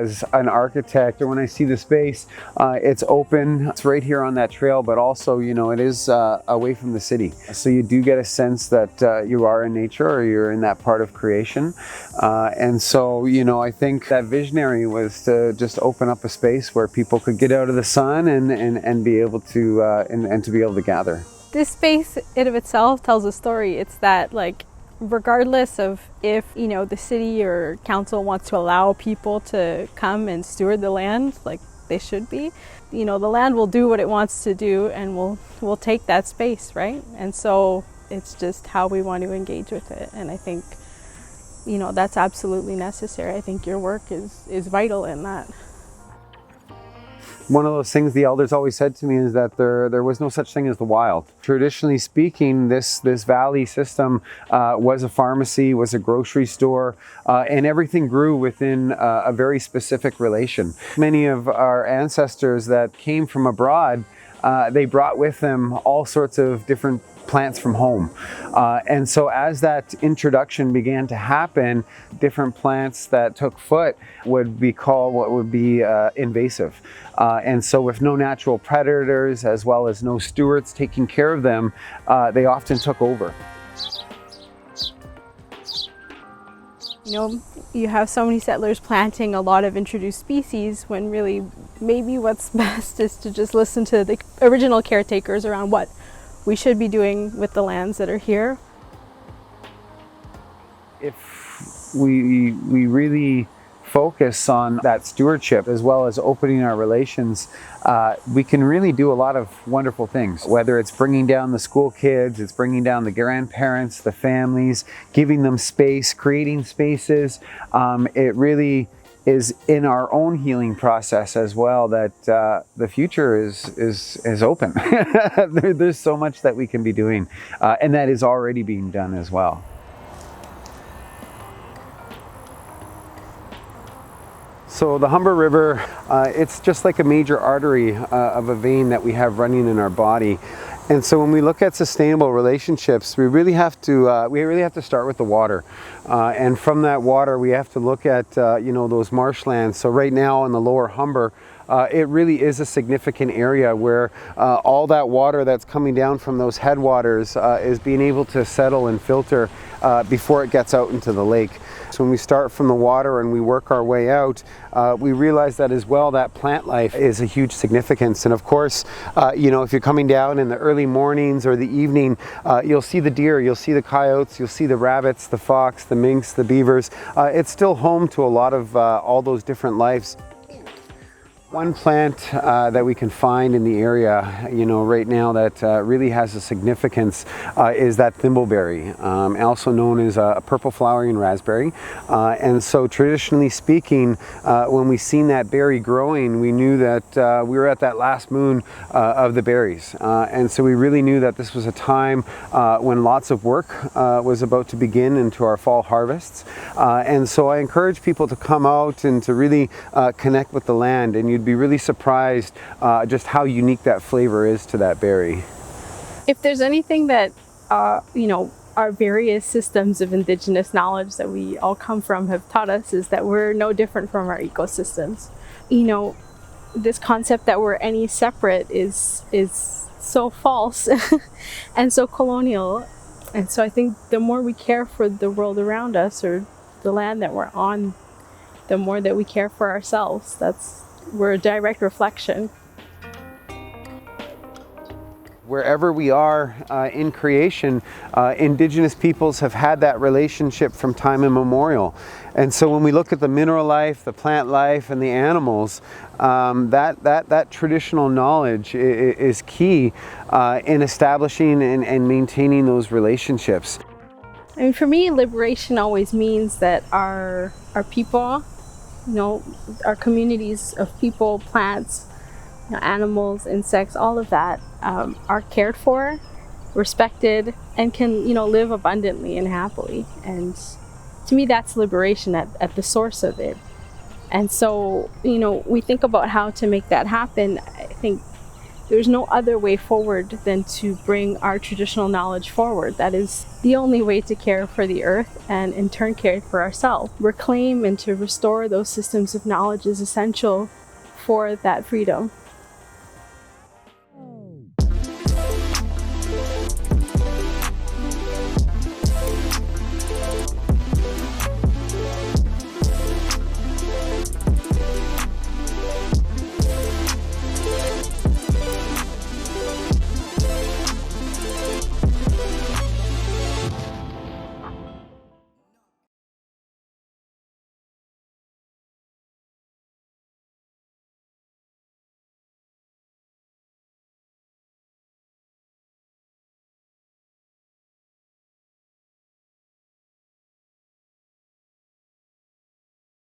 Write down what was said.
as an architect, or when I see the space, it's open, it's right here on that trail, but also, you know, it is away from the city. So you do get a sense that you are in nature, or you're in that part of creation. And so, you know, I think that visionary was to just open up a space where people could get out of the sun and be able to, and to be able to gather. This space in of itself tells a story. It's that, like, regardless of if, you know, the city or council wants to allow people to come and steward the land, like they should be, you know, the land will do what it wants to do, and we'll take that space, right? And so it's just how we want to engage with it. And I think, you know, that's absolutely necessary. I think your work is vital in that. One of those things the elders always said to me is that there was no such thing as the wild. Traditionally speaking, this valley system was a pharmacy, was a grocery store, and everything grew within a very specific relation. Many of our ancestors that came from abroad, they brought with them all sorts of different plants from home. And so as that introduction began to happen, different plants that took foot would be called what would be invasive. And so with no natural predators, as well as no stewards taking care of them, they often took over. You know, you have so many settlers planting a lot of introduced species, when really maybe what's best is to just listen to the original caretakers around what we should be doing with the lands that are here. If we really focus on that stewardship, as well as opening our relations, we can really do a lot of wonderful things. Whether it's bringing down the school kids, it's bringing down the grandparents, the families, giving them space, creating spaces. It really is in our own healing process as well, that the future is open. There's so much that we can be doing, and that is already being done as well. So the Humber River, it's just like a major artery of a vein that we have running in our body. And so when we look at sustainable relationships, we really have to start with the water. And from that water, we have to look at you know, those marshlands. So right now in the lower Humber, it really is a significant area where all that water that's coming down from those headwaters is being able to settle and filter before it gets out into the lake. So when we start from the water and we work our way out, we realize that as well, that plant life is a huge significance. And of course, you know, if you're coming down in the early mornings or the evening, you'll see the deer, you'll see the coyotes, you'll see the rabbits, the fox, the minks, the beavers. It's still home to a lot of all those different lives. One plant that we can find in the area, you know, right now that really has a significance is that thimbleberry, also known as a purple flowering raspberry. And so traditionally speaking, when we seen that berry growing, we knew that we were at that last moon of the berries. And so we really knew that this was a time when lots of work was about to begin into our fall harvests. And so I encourage people to come out and to really connect with the land, and you'd be really surprised just how unique that flavor is to that berry. If there's anything that, you know, our various systems of Indigenous knowledge that we all come from have taught us, is that we're no different from our ecosystems. You know, this concept that we're any separate is so false and so colonial. And so I think the more we care for the world around us, or the land that we're on, the more that we care for ourselves. We're a direct reflection. Wherever we are in creation, Indigenous peoples have had that relationship from time immemorial. And so when we look at the mineral life, the plant life, and the animals, that traditional knowledge is key in establishing and maintaining those relationships. I mean, for me, liberation always means that our people, you know, our communities of people, plants, you know, animals, insects, all of that are cared for, respected, and can, you know, live abundantly and happily. And to me, that's liberation at the source of it. And so, you know, we think about how to make that happen. I think There's no other way forward than to bring our traditional knowledge forward. That is the only way to care for the earth and in turn care for ourselves. Reclaim and to restore those systems of knowledge is essential for that freedom.